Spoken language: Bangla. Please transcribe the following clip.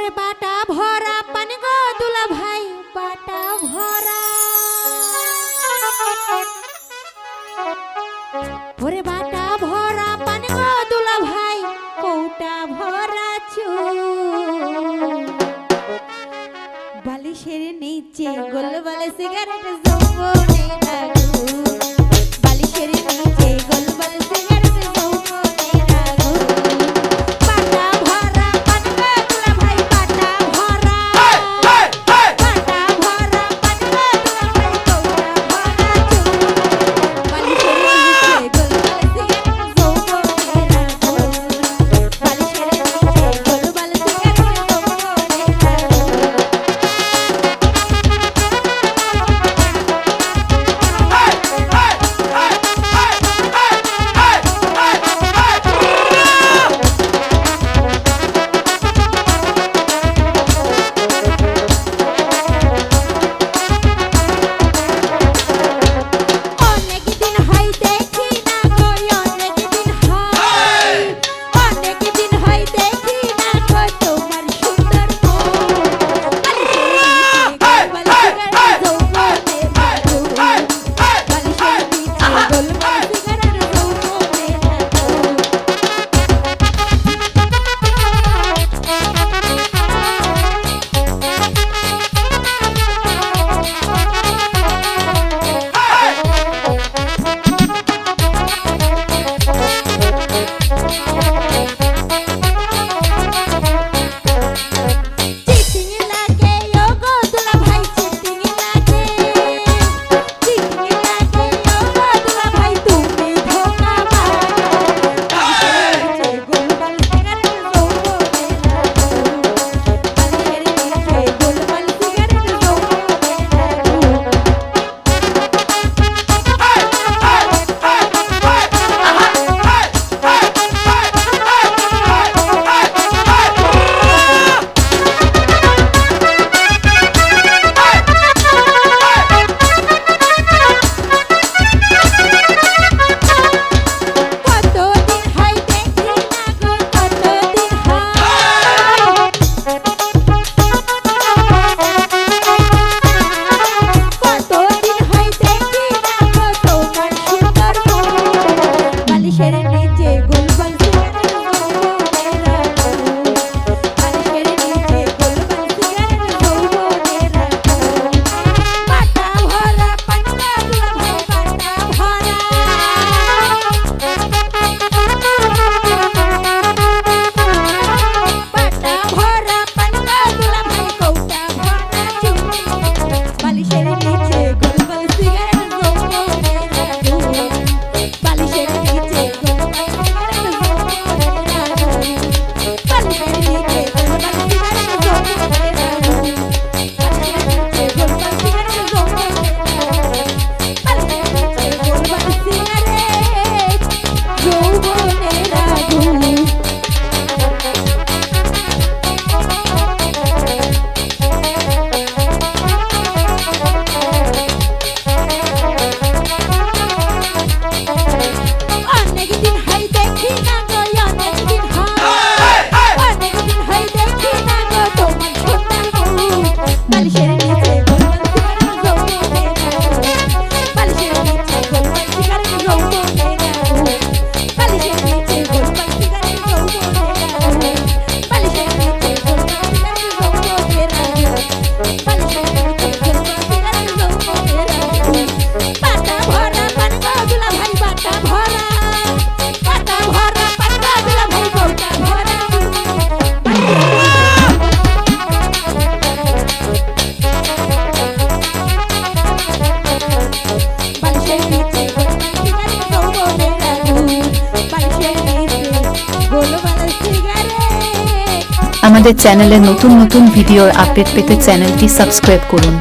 ওরে বাটা ভরা পানি গো দুলা ভাই বাটা ভরা ওরে বাটা ভরা পানি গো দুলা ভাই কৌটা ভরা চুল বালিশের নিচে গোলবালে সিগারেট যৌবনের আগুন বালিশের নিচে গোলবালে সিগারেট যৌবনের আগুন বাটা ভরা পানি গো দুলা ভাই বাটা ভরা বাটা ভরা পানি গো দুলা ভাই কৌটা ভরা চুল বালিশের নিচে গোলবালে সিগারেট যৌবনের আগুন বালিশের নিচে গোলবালে সিগারেট যৌবনের আগুন আমাদের চ্যানেলে নতুন নতুন ভিডিওর আপডেট পেতে চ্যানেলটি সাবস্ক্রাইব করুন।